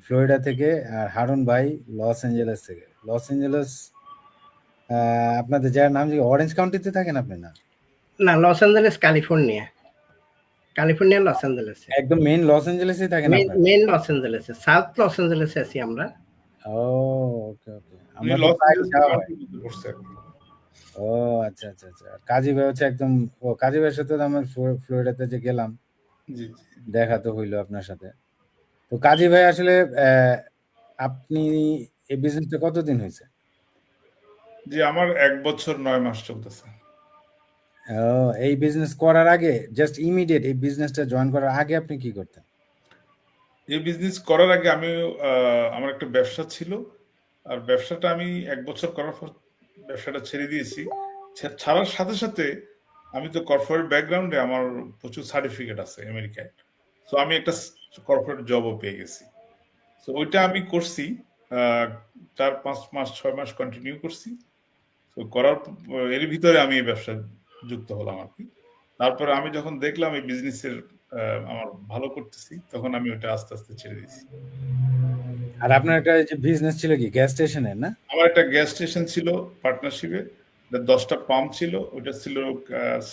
Florida থেকে, আর হারুন ভাই Los Angeles থেকে। লস অ্যাঞ্জেলেস আপনাদের যার নাম কি অরেঞ্জ কাউন্টিতে থাকেন আপনি? না না, Los Angeles California, California Los অ্যাঞ্জেলেসে। একদম মেইন লস অ্যাঞ্জেলেসেই থাকেন আপনারা? মেইন লস অ্যাঞ্জেলেসে, সাউথ লস অ্যাঞ্জেলেসে আছি আমরা। ও ওকে ওকে, উনি আমরা তো লস প্রায় অ্যাঞ্জেলেস যাওয়া হয়। কাউন্টির মধ্যে পড়ছে আর কি। ও আচ্ছা আচ্ছা আচ্ছা। কাজী ভাই হচ্ছে একদম, ও কাজী ভাইয়ের সাথে তো আমার ফ্লোরিডাতে যে গেলাম, জি দেখা তো হইলো আপনার সাথে। তো কাজী ভাই আসলে আপনি এই বিজনেসটা কতদিন হয়েছে? জি, আমার 1 বছর 9 মাস চলতেছে। এই বিজনেস করার আগে, জাস্ট ইমিডিয়েট এই বিজনেসটা জয়েন করার আগে আপনি কি করতেন? এই বিজনেস করার আগে আমি আমার একটা ব্যবসা ছিল, আর ব্যবসাটা আমি 1 বছর করার পর ব্যবসাটা ছেড়ে দিয়েছি। ছাড়ার সাথে সাথে আমি তো কর্পোরেট ব্যাকগ্রাউন্ডে আমার প্রচুর সার্টিফিকেট আছে আমেরিকায়, তো আমি একটা কর্পোরেট জবও পেয়ে গেছি। তো ওইটা আমি করছি 4-5 মাস 6 মাস কন্টিনিউ করছি। তো করার এর ভিতরে আমি এই ব্যবসা যুক্ত হলাম আর কি। তারপরে আমি যখন দেখলাম এই বিজনেসের আমার ভালো করতেছি, তখন আমি ওটা আস্তে আস্তে ছেড়ে দিয়েছি। আর আপনার একটা যে বিজনেস ছিল কি গ্যাস স্টেশনের, না? আমার একটা গ্যাস স্টেশন ছিল পার্টনারশিপে, 10টা পাম্প ছিল, ওটা ছিল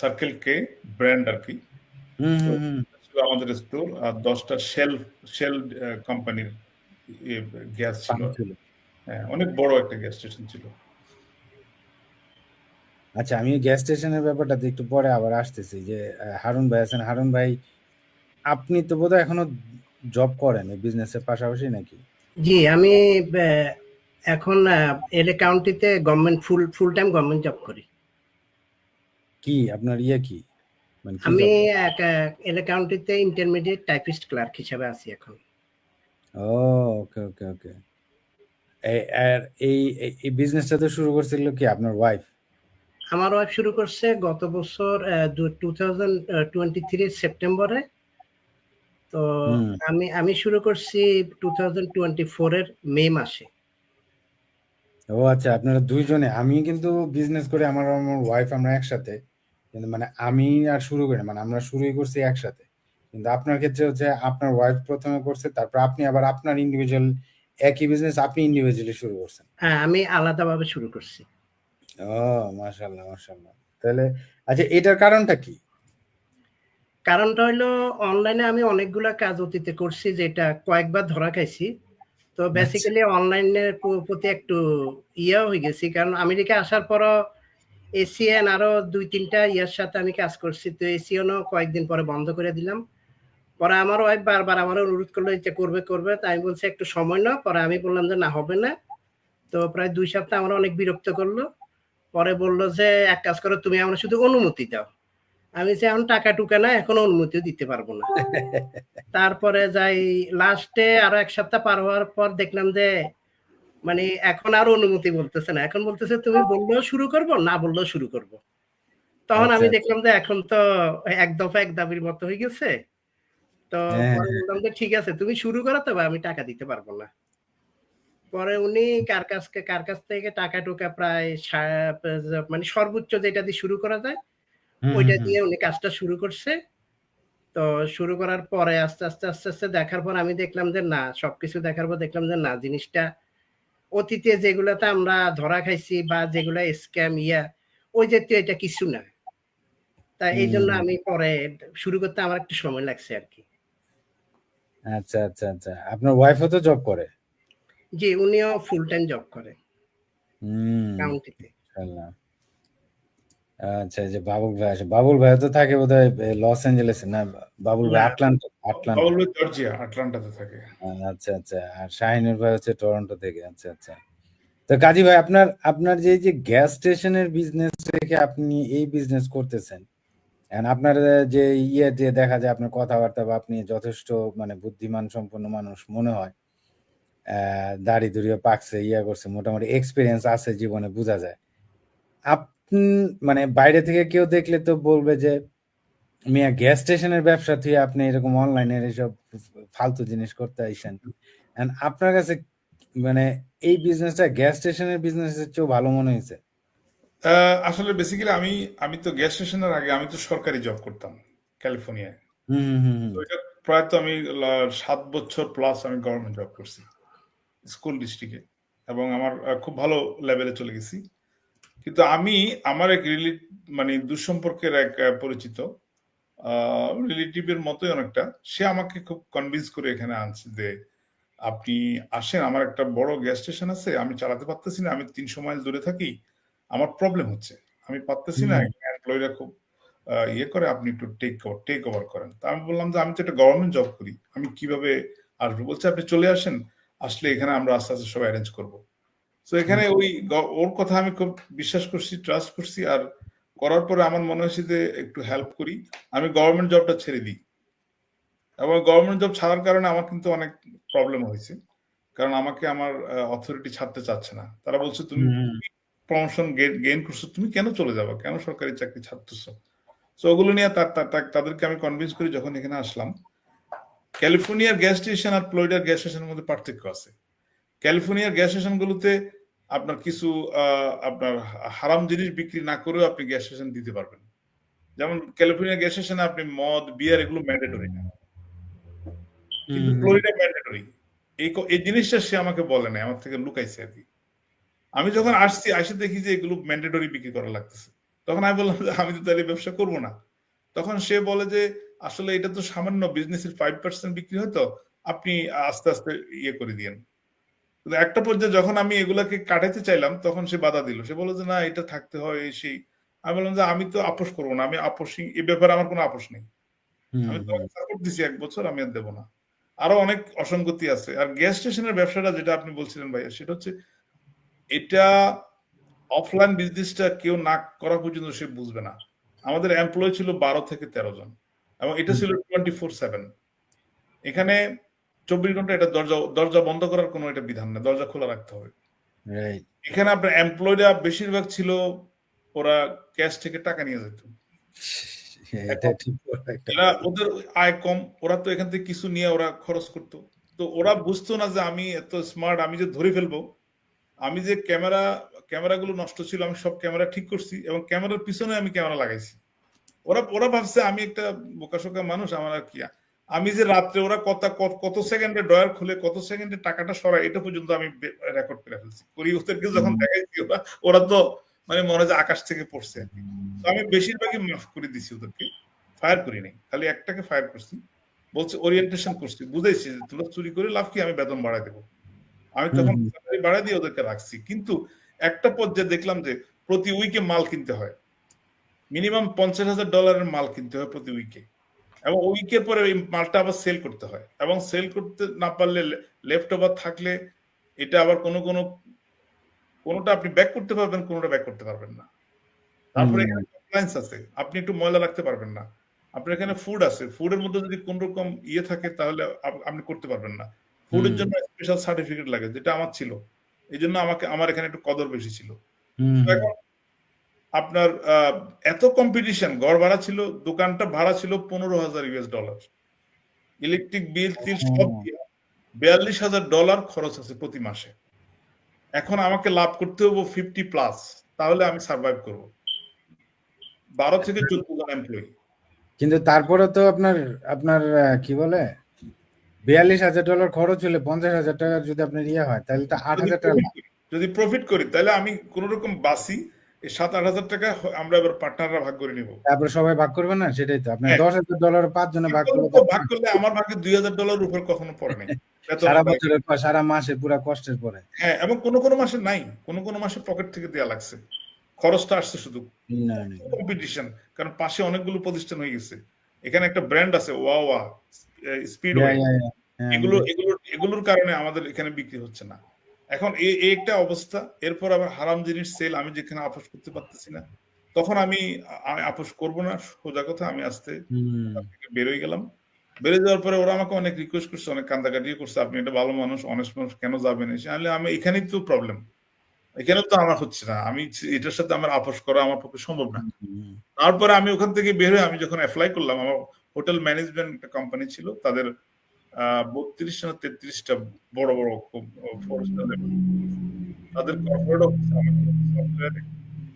সার্কেল কে ব্র্যান্ড আর কি। হুম তো হুম হুম। ছিল আমাদের স্টোর, আর 10টা শেল কোম্পানির গ্যাস ছিল। পাম্প ছিল। হ্যাঁ, অনেক বড় একটা গ্যাস স্টেশন ছিল। আচ্ছা, আমি গ্যাস স্টেশনের ব্যাপারটাতে একটু পরে আবার আসতেছি। যে হারুন ভাই আছেন, হারুন ভাই আপনি তো বোধহয় এখনো জব করেন এই বিজনেসের পাশাপাশি নাকি? জি, আমি এখন এলএ কাউন্টিতে government full time government job করি। কি আপনার ইয়ে কি, মানে কি আমি জব? এলএ কাউন্টিতে ইন্টারমিডিয়েট টাইপিস্ট ক্লার্ক হিসেবে আছি এখন। ও ওকে ওকে ওকে। আর এই বিজনেসটা তো শুরু করছিল কি আপনার ওয়াইফ? আমার ওয়াইফ শুরু করছে গত বছর 2023 সেপ্টেম্বরে। তো হুম। আমি শুরু করছি 2024 এর মে মাসে। ও আচ্ছা, আপনারা দুইজনে। আমি কিন্তু বিজনেস করে আমার আমার ওয়াইফ আমরা একসাথে, কিন্তু মানে আমি আর শুরু করি না, মানে আমরা শুরুই করছি একসাথে। কিন্তু আপনার ক্ষেত্রে হচ্ছে আপনার ওয়াইফ প্রথমে করছে, তারপর আপনি আবার আপনার ইন্ডিভিজুয়াল, একই বিজনেস আপনি ইন্ডিভিজুয়ালি শুরু করছেন। হ্যাঁ, আমি আলাদাভাবে শুরু করছি। ও মাশাআল্লাহ মাশাআল্লাহ। তাহলে আচ্ছা, এটার কারণটা কি? কারণটা হলো অনলাইনে আমি অনেকগুলা কাজ অতীতে করছি, যেটা কয়েকবার ধরা খাইছি। তো আচ্ছা। বেসিক্যালি অনলাইনের প্রতি একটু ইয়ে হয়ে গেছি, কারণ আমেরিকা আসার পরও এসিএন আরো 2-3টা ইয়ার সাথে আমি কাজ করছি। তো এসিএনও কয়েকদিন পরে বন্ধ করে দিলাম। পরে আমার ওয়াইফ বারবার আমার অনুরোধ করলো যে করবে করবে, তাই আমি বলছি একটু সময় নাও। পরে আমি বললাম যে না, হবে না। তো প্রায় 2 সপ্তাহ আমার অনেক বিরক্ত করলো। পরে বললো যে এক কাজ করো, তুমি আমার শুধু অনুমতি দাও। আমি যে এখন টাকা টুকা না, এখন অনুমতিও দিতে পারবো না। তারপরে যাই, লাস্টে আরো 1 সপ্তাহ পার হওয়ার পর দেখলাম যে মানে এখন আর অনুমতি বলতেছে না, এখন বলতেছে তুমি বললেও শুরু করব, না বললেও শুরু করব। তখন আচ্ছা আমি আচ্ছা। দেখলাম যে এখন তো এক দফা এক দাবির মতো হয়ে গেছে। তো হ্যাঁ পরে হ্যাঁ। বললাম যে ঠিক আছে, তুমি শুরু করো, তবে আমি টাকা দিতে পারবো না। পরে উনি কার কাছ থেকে টাকা টুকা প্রায় মানে সর্বোচ্চ যেটা দিয়ে শুরু করা যায় হুম হুম ওইটা হুম। দিয়ে উনি কাজটা শুরু করছে। তো শুরু করার পরে আস্তে আস্তে আস্তে আস্তে দেখার পর আমি দেখলাম যে না, সবকিছু দেখার পর দেখলাম যে না, জিনিসটা অতীতে যেগুলাতে আমরা ধরা খাইছি বা যেগুলা স্ক্যাম ওই জাতীয় এটা কিছু না। তা এই জন্য হুম। আমি পরে শুরু করতে আমার একটু সময় লাগছে আর কি। আচ্ছা আচ্ছা আচ্ছা, আপনার ওয়াইফও তো জব করে? জি, উনিও ফুল টাইম জব করে হুম। কাউন্টিতে। ইনশাআল্লাহ। আচ্ছা, এই যে বাবুল ভাই আছে, বাবুল ভাই তো থাকে বোধহয় লস অ্যাঞ্জেলেসে, না? বাবুল ভাই না, আটলান্টা, আটলান্টা। বাবুল ভাই জর্জিয়া, আটলান্টাতে থাকে। আচ্ছা আচ্ছা। আর শাহিনুর ভাই হচ্ছে টরন্টো থেকে। আচ্ছা আচ্ছা। তো কাজী ভাই, আপনার আপনার যে এই যে গ্যাস স্টেশনের বিজনেস রেখে আপনি এই বিজনেস করতেছেন, and আপনার যে ইয়ে যে দেখা যায় আপনার কথাবার্তা, বা আপনি যথেষ্ট মানে বুদ্ধিমান সম্পন্ন মানুষ মনে হয়, দাড়ি দুড়িও পাকছে, ইয়া করছে, মোটামুটি এক্সপিরিয়েন্স আছে জীবনে, বোঝা যায়। আপনি মানে বাইরে থেকে কেউ দেখলে তো বলবে যে মিয়া গ্যাস স্টেশনের ব্যবসা থেকে আপনি এরকম অনলাইনের এইসব ফালতু জিনিস করতে আইছেন। And আপনার কাছে মানে এই বিজনেসটা গ্যাস স্টেশনের বিজনেসের চেয়েও ভালো মনে হয়েছে? আসলে বেসিক্যালি আমি তো গ্যাস স্টেশনের আগে আমি তো সরকারি জব করতাম ক্যালিফোর্নিয়ায়। হুম হুম হুম তো হুম। এটা প্রায় তো আমি 7 বছর প্লাস আমি গভর্নমেন্ট জব করছি স্কুল ডিস্ট্রিক্টে, এবং আমার খুব ভালো লেভেলে চলে গেছি। কিন্তু আমি আমার এক মানে দুঃসম্পর্কের এক পরিচিত রিলেটিভের মতোই অনেকটা, সে আমাকে খুব কনভিন্স করে এখানে আনছে যে আপনি আসেন, আমার একটা বড় গ্যাস স্টেশন আছে, আমি চালাতে পারতেছি না, আমি 300 মাইল দূরে থাকি, আমার প্রবলেম হচ্ছে, আমি পারতেছি না, এমপ্লয়িরা খুব ইয়ে করে, আপনি একটু টেক ওভার করেন। তা আমি বললাম যে আমি তো একটা গভর্নমেন্ট জব করি, আমি কিভাবে আসবো? বলছে আপনি চলে আসেন, আসলে এখানে আমরা আস্তে আস্তে সব অ্যারেঞ্জ করবো। তো এখানে ওর কথা আমি খুব বিশ্বাস করছি, ট্রাস্ট করছি, আর করার পরে আমার মনে হয়েছে যে একটু হেল্প করি, আমি গভর্নমেন্ট জবটা ছেড়ে দিই। এবং গভর্নমেন্ট জব ছাড়ার কারণে আমার কিন্তু অনেক প্রবলেম হয়েছে, কারণ আমাকে আমার অথরিটি ছাড়তে চাচ্ছে না। তারা বলছে তুমি প্রমোশন গেইন করছো, তুমি কেন চলে যাবো, কেন সরকারি চাকরি ছাড়তেছো? তো ওগুলো নিয়ে তাদেরকে আমি কনভিন্স করি। যখন এখানে আসলাম, ক্যালিফোর্নিয়ার গ্যাস স্টেশন আর ফ্লোরিডার গ্যাস স্টেশনের মধ্যে পার্থক্য আছে। ক্যালিফোর্নিয়ার গ্যাস স্টেশনগুলোতে আপনার কিছু আপনার হারাম জিনিস বিক্রি না করেও আপনি গ্যাস স্টেশন দিতে পারবেন। যেমন ক্যালিফোর্নিয়া গ্যাস স্টেশনে আপনি মদ, বিয়ার এগুলো ম্যান্ডেটরি না, কিন্তু ফ্লোরিডা ম্যান্ডেটরি। এই জিনিসটা সে আমাকে বলে নাই, আমার থেকে লুকাইছে আর কি। আমি যখন আসি দেখি যে এগুলো ম্যান্ডেটরি বিক্রি করা লাগতেছে, তখন আমি বললাম যে আমি তো তাহলে ব্যবসা করবো না। তখন সে বলে যে আসলে এটা তো সামান্য বিজনেসের 5% বিক্রি হয়, তো আপনি আস্তে আস্তে ইয়ে করে দিয়েন। একটা পর্যায়ে যখন আমি এগুলাকে কাটাইতে চাইলাম, তখন সে বাধা দিল। সে বলল যে না, এটা থাকতে হয়, এই সেই। আমি বললাম যে আমি তো আপোষ করবো না, আমি আপোষই, এই ব্যাপারে আমার কোনো আপোষ নেই। আমি তোমাকে সাপোর্ট দিছি 1 বছর, আমি আর দেবো না। আরো অনেক অসঙ্গতি আছে। আর গ্যাস স্টেশনের ব্যবসাটা যেটা আপনি বলছিলেন ভাইয়া, সেটা হচ্ছে এটা অফলাইন বিজনেসটা কেউ না করা পর্যন্ত সে বুঝবে না। আমাদের এমপ্লয় ছিল 12 থেকে 13 জন, এবং এটা ছিল 24/7। এখানে 24 ঘন্টা এটা দরজা বন্ধ করার কোনো এটা বিধান নেই, দরজা খোলা রাখতে হবে। এখানে আপনার এমপ্লয়িরা বেশিরভাগ ছিল, ওরা ক্যাশ থেকে টাকা নিয়ে যেত। এরা ওদের আয় কম, ওরা তো এখান থেকে কিছু নিয়ে ওরা খরচ করতো। তো ওরা বুঝতো না যে আমি এত স্মার্ট, আমি যে ধরে ফেলবো। আমি যে ক্যামেরাগুলো নষ্ট ছিল, আমি সব ক্যামেরা ঠিক করছি, এবং ক্যামেরার পিছনে আমি ক্যামেরা লাগাইছি। ওরা ভাবছে আমি একটা বোকাশোকা মানুষ, আমার আর কি। আমি যে রাত্রে ওরা কত সেকেন্ডে ড্রয়ার খুলে কত সেকেন্ডে টাকাটা সরায়, এটা পর্যন্ত আমি রেকর্ড করে ফেলছি। করি ওদেরকে যখন দেখাইছি, ওরা তো মানে মনে হয় আকাশ থেকে পড়ছে আর কি। তো আমি বেশিরভাগই মাফ করে দিছি ওদেরকে, ফায়ার করি নাই, খালি একটাকে ফায়ার করছি। বলছে ওরিয়েন্টেশন করছি, বুঝাইছি যে তোমরা চুরি করে লাভ কি, আমি বেতন বাড়াই দেবো। আমি তখন স্যালারি বাড়াই দিয়ে ওদেরকে রাখছি। কিন্তু একটা পর্যায়ে দেখলাম যে প্রতি উইকে মাল কিনতে হয়, মিনিমাম $50,000 মাল কিনতে হয় প্রতি উইকে, এবং উইকের পরে ওই মালটা আবার সেল করতে হয়, এবং সেল করতে না পারলে, লেফট ওভার থাকলে, এটা আবার কোনোটা আপনি ব্যাক করতে পারবেন, কোনোটা ব্যাক করতে পারবেন না। তারপরে এখানে কমপ্লায়েন্স আছে, আপনি একটু ময়লা রাখতে পারবেন না। আপনার এখানে ফুড আছে, ফুডের মধ্যে যদি কোন রকম ইয়ে থাকে, তাহলে আপনি করতে পারবেন না। ফুডের জন্য স্পেশাল সার্টিফিকেট লাগে, যেটা আমার ছিল। এই জন্য আমার এখানে একটু কদর বেশি ছিল। এখন আপনার এত কম্পিটিশন, ঘর ভাড়া ছিল, দোকানটা ভাড়া ছিল $15,000, ইলেকট্রিক বিল টিল সব দিয়ে $42,000 খরচ আছে প্রতি মাসে। এখন আমাকে লাভ করতে হবে 50+, তাহলে আমি সার্ভাইভ করব। 12 থেকে 14 জন এমপ্লয়ি। কিন্তু তারপরে তো আপনার কি বলে $42,000 খরচ হলে $50,000 যদি আপনার ইয়ে হয়, তাহলে তো $8,000 যদি প্রফিট করি, তাহলে আমি কোন রকম বাসি, এই $7,000-8,000 টাকা আমরা এবার পার্টনাররা ভাগ করে নিব। তারপরে সবাই ভাগ করবে না, সেটাই তো। আপনি $10,000 5 জনে ভাগ করলে আমার ভাগে $2,000 উপর কখনো পড়ে নাই। সারা বছরের পর, সারা মাসের পুরো কষ্টের পরে। হ্যাঁ, এবং কোন মাসে নাই, কোন মাসে পকেট থেকে দেয়া লাগছে, খরচটা আসছে শুধু। কম্পিটিশন, কারণ পাশে অনেকগুলো প্রতিষ্ঠান হয়ে গেছে। এখানে একটা ব্র্যান্ড আছে, ওয়াওয়া, স্পিডওয়ে, এগুলোর কারণে আমাদের এখানে বিক্রি হচ্ছে না। এখন এই একটা অবস্থা। এরপর আবার হারাম জিনিস সেল, আমি যেখানে আপোষ করতে পারতেছি না, তখন আমি আপোষ করব না, সোজা কথা। আমি আস্তে বেরোয় গেলাম। বেড়ে যাওয়ার পরে ওরা আমাকে অনেক রিকোয়েস্ট করছে, অনেক কান্দাকাটি করছে, আপনি একটা ভালো মানুষ, অনেস্ট মানুষ, কেন যাবেন? আমি এখানেই তো প্রবলেম, এখানে তো আমার হচ্ছে না, আমি এটার সাথে আমার আপোষ করা আমার পক্ষে সম্ভব না। তারপরে আমি ওখান থেকে বের হয়ে আমি যখন অ্যাপ্লাই করলাম, আমার হোটেল ম্যানেজমেন্ট একটা কোম্পানি ছিল, তাদের 32 না 33টা বড় বড় তাদের corporate office, software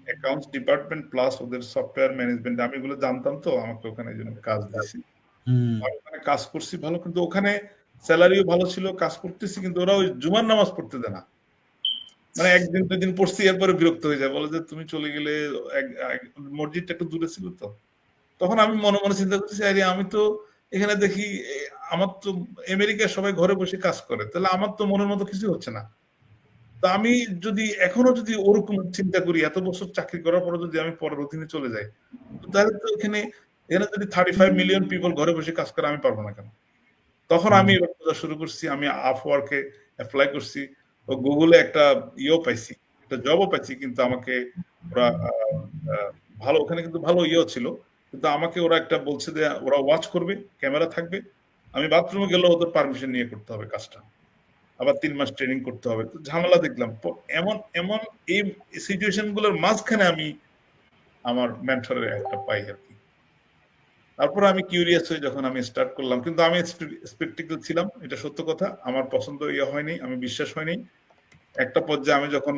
accounts department plus ওদের সফটওয়্যার ম্যানেজমেন্ট, আমি এগুলো জানতাম, তো আমাকে ওখানে এই জন্য কাজ দিয়েছি। আমি ওখানে কাজ করছি ভালো, কিন্তু ওখানে স্যালারিও ভালো ছিল, কাজ করতেছি, কিন্তু ওরা ওই জুমার নামাজ পড়তে দেয় না। মানে একদিন 2 দিন পড়ছি, এরপরে বিরক্ত হয়ে যায়, বলে যে তুমি চলে গেলে। মসজিদটা একটু দূরে ছিল তো, তখন আমি মনে মনে চিন্তা করতেছি, আরে আমি তো এখানে দেখি আমার তো আমেরিকায় সবাই ঘরে বসে কাজ করে, তাহলে আমার তো মনের মতো কিছু হচ্ছে না। তো আমি যদি এখনো যদি ওরকম চিন্তা করি, এত বছর চাকরি করার পরে যদি আমি পরের অধীনে চলে যাই, তাহলে তো এখানে যদি 35 মিলিয়ন পিপল ঘরে বসে কাজ করে, আমি পারবো না কেন? তখন আমি এবার খোঁজা শুরু করছি, আমি আপওয়ার্কে অ্যাপ্লাই করছি, ও গুগলে একটা পাইছি, একটা জবও পাইছি, কিন্তু আমাকে ওরা ভালো, ওখানে কিন্তু ভালো ছিল, কিন্তু আমাকে ওরা একটা বলছে যে ওরা ওয়াচ করবে, ক্যামেরা থাকবে, আমি বাথরুমে গেলেও ওদের পারমিশন নিয়ে করতে হবে কাজটা, আবার 3 মাস ট্রেনিং করতে হবে। তো ঝামেলা দেখলাম। এমন এমন এই সিচুয়েশন গুলোর মাঝখানে আমি আমার মেন্টরের একটা পাই আর কি। তারপর আমি কিউরিয়াস হয়ে যখন আমি স্টার্ট করলাম, কিন্তু আমি স্পেকটিক্যাল ছিলাম, এটা সত্য কথা, আমার পছন্দ হয়নি, আমি বিশ্বাস হয়নি। একটা পর্যায়ে আমি যখন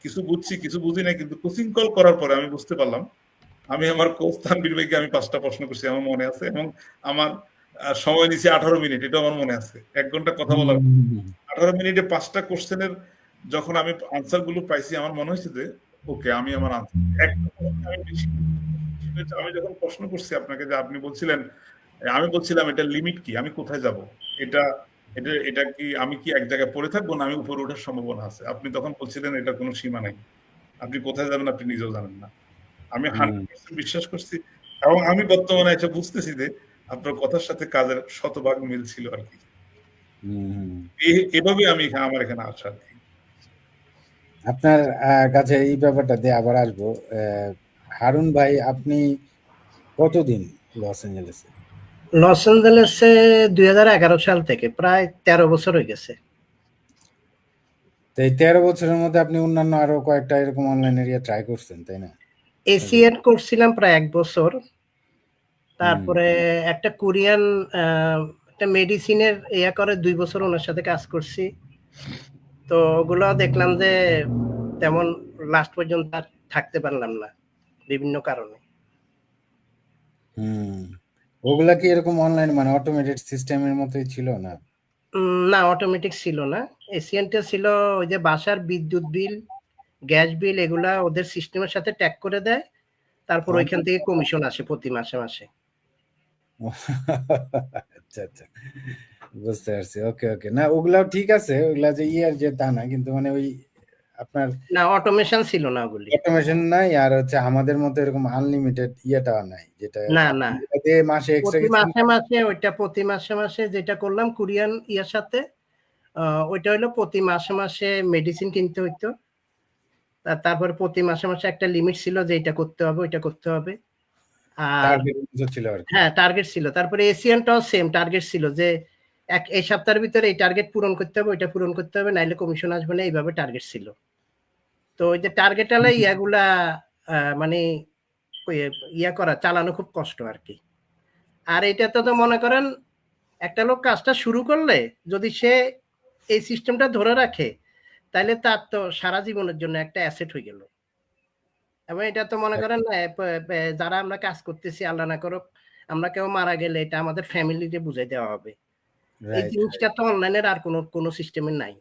কিছু বুঝছি কিছু বুঝি নাই, কিন্তু কোচিং কল করার পরে আমি বুঝতে পারলাম, আমি আমার কোচ তানভীর ভাইকে আমি 5টা প্রশ্ন করছি, আমার মনে আছে, এবং আমার সময় নিয়েছি 18 মিনিট, এটা আমার মনে আছে, 1 ঘন্টা কথা বলার। 18 মিনিটে 5টা কোশ্চেনের যখন আমি আনসার গুলো পাইছি, আমার মনে হয়েছে যে ওকে, আমি আমার আনসার আমি যখন প্রশ্ন করছি আপনাকে, যে আপনি বলছিলেন, আমি বলছিলাম এটা লিমিট কি, আমি কোথায় যাব, এটা এটা এটা কি আমি কি এক জায়গায় পড়ে থাকবো, না আমি উপরে ওঠার সম্ভাবনা আছে? আপনি তখন বলছিলেন এটা কোনো সীমা নাই, আপনি কোথায় যাবেন আপনি নিজেও জানেন না। আমি 100% বিশ্বাস করছি, এবং আমি বর্তমানে এটা বুঝতেছি যে আপনার কথার সাথে কাজের শতভাগ মিল ছিল আর কি। এভাবে আমি আমার এখানে আসা আর কি। আপনার কাছে এই ব্যাপারটা দিয়ে আবার আসবো। হারুন ভাই, আপনি কতদিন লস অ্যাঞ্জেলেসে? লস অ্যাঞ্জেলেসে 2011 সাল থেকে প্রায় 13 বছর হয়ে গেছে। তো এই 13 বছরের মধ্যে আপনি অন্যান্য আরো কয়েকটা এরকম অনলাইন এরিয়া ট্রাই করছেন, তাই না? এসিএন করছিলাম প্রায় 1 বছর, তারপরে একটা কোরিয়ান একটা মেডিসিনের করে 2 বছর ওনার সাথে কাজ করছি। তো ওগুলো দেখলাম যে তেমন লাস্ট পর্যন্ত আর থাকতে পারলাম না বিভিন্ন কারণে। ওগুলা কি এরকম অনলাইন মানে অটোমেটেড সিস্টেমের মতোই ছিল না? না, অটোমেটিক ছিল না। এসিএনটা ছিল ওই যে বাসার বিদ্যুৎ বিল, গ্যাস বিল, এগুলা ওদের সিস্টেমের সাথে ট্যাগ করে দেয়, তারপর ওইখান থেকে কমিশন আসে প্রতি মাসে মাসে। আচ্ছা আচ্ছা, বুঝতে পারছি। ওকে ওকে, না ওগুলাও ঠিক আছে, ওগুলা যে যে তা না, কিন্তু মানে ওই আপনার না, অটোমেশন ছিল না ওগুলি। অটোমেশন নাই, আর হচ্ছে আমাদের মতো এরকম আনলিমিটেড ইয়েটা নাই, যেটা না না, মাসে এক্সট্রা প্রতি মাসে ওইটা প্রতি মাসে যেটা করলাম কোরিয়ান সাথে, ওইটা হলো প্রতি মাসে মেডিসিন কিনতে হইতো, তারপরে প্রতি মাসে একটা লিমিট ছিল যে এটা করতে হবে ওইটা করতে হবে। আর ছিল আর কি। হ্যাঁ, টার্গেট ছিল। তারপরে এশিয়ানটাও সেম টার্গেট ছিল যে এই সপ্তাহের ভিতরে এই টার্গেট পূরণ করতে হবে, ওইটা পূরণ করতে হবে, নাইলে কমিশন আসবে না, এইভাবে টার্গেট ছিল। তো ওই যে টার্গেট আলাই ইয়াগুলা মানে করা চালানো খুব কষ্ট আর কি। আর এটাতে তো মনে করেন একটা লোক কাজটা শুরু করলে যদি সে এই সিস্টেমটা ধরে রাখে, তাহলে তার তো সারা জীবনের জন্য একটা অ্যাসেট হয়ে গেল। এবং এটা তো মনে করেন যারা আমরা কাজ করতেছি, আল্লাহ না করুক আমরা কেউ মারা গেলে এটা আমাদের ফ্যামিলিতে বুঝাই দেওয়া হবে। এই জিনিসটা তো অনলাইনের আর কোনো সিস্টেমে নাই,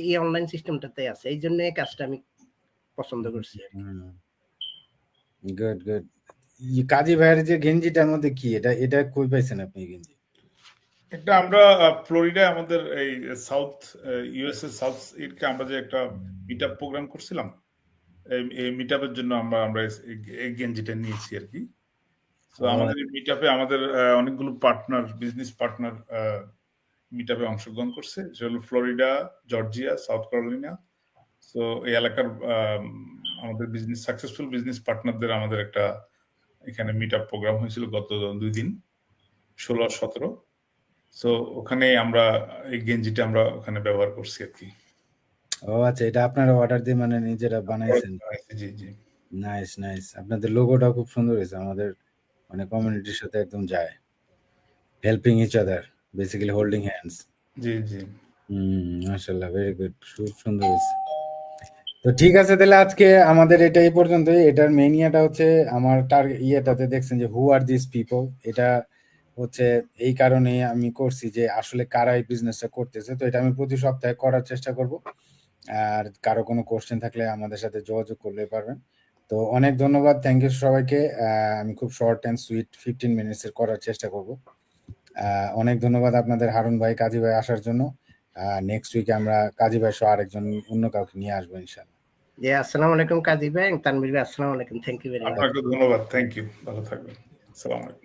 এই অনলাইন সিস্টেমটাতে আছে। এই জন্য এই কাজটা আমি পছন্দ করছি। Good good. কাজী ভাইয়ের যে গেঞ্জিটার মধ্যে কি, এটা কই পাইছেন আপনি গেঞ্জি? এটা আমরা ফ্লোরিডায় আমাদের এই সাউথ ইউএসএ সাউথ ইডকে আমরা যে একটা মিটআপ প্রোগ্রাম করছিলাম, এই মিটআপের জন্য আমরা এই গেঞ্জিটা নিয়েছি আর কি। তো আমাদের এই মিটআপে আমাদের অনেকগুলো পার্টনার, বিজনেস পার্টনার মিটআপে অংশগ্রহণ করছে, যেগুলো ফ্লোরিডা, জর্জিয়া, সাউথ ক্যারোলিনা। তো এই এলাকার আমাদের সাকসেসফুল বিজনেস পার্টনারদের আমাদের একটা এখানে মিটআপ প্রোগ্রাম হয়েছিল গত 2 দিন, 16-17। তো ওখানে আমরা এই গেঞ্জিটা আমরা ওখানে ব্যবহার করছি আর কি। ও আচ্ছা, এটা আপনারা অর্ডার দিয়ে মানে নিজেরা বানাইছেন? জি জি, নাইস নাইস। আপনাদের লোগোটা খুব সুন্দর হয়েছে, আমাদের মানে কমিউনিটির সাথে একদম যায়। Helping each other, basically holding hands. জি জি, মাশাআল্লাহ, ভেরি গুড, খুব সুন্দর হয়েছে। তো ঠিক আছে, তাহলে আজকে আমাদের এটা এই পর্যন্তই। এটার মেইন ইয়েটা হচ্ছে আমার ইয়েটাতে দেখছেন যে হু আর দিস পিপল, এটা হচ্ছে এই কারণেই আমি করছি যে আসলে কারা এই বিজনেসটা করতেছে। তো এটা আমি প্রতি সপ্তাহে করার চেষ্টা করব। আর কারো কোনো কোশ্চেন থাকলে আমাদের সাথে যোগাযোগ করলে পারবেন। তো অনেক ধন্যবাদ, থ্যাংক ইউ সবাইকে। আমি খুব শর্ট অ্যান্ড সুইট 15 মিনিটসের করার চেষ্টা করব। অনেক ধন্যবাদ আপনাদের, হারুন ভাই, কাজী ভাই আসার জন্য। নেক্সট উইকে আমরা কাজী ভাই সহ আরেকজন অন্য কাউকে নিয়ে আসবো ইনশাআল্লাহ। জি, আসসালামু আলাইকুম কাজী ভাই, তানভীর ভাই, আসসালামু আলাইকুম, থ্যাংক ইউ ভেরি মাচ। আপনাকে ধন্যবাদ, থ্যাংক ইউ, ভালো থাকবেন, আসসালামু আলাইকুম।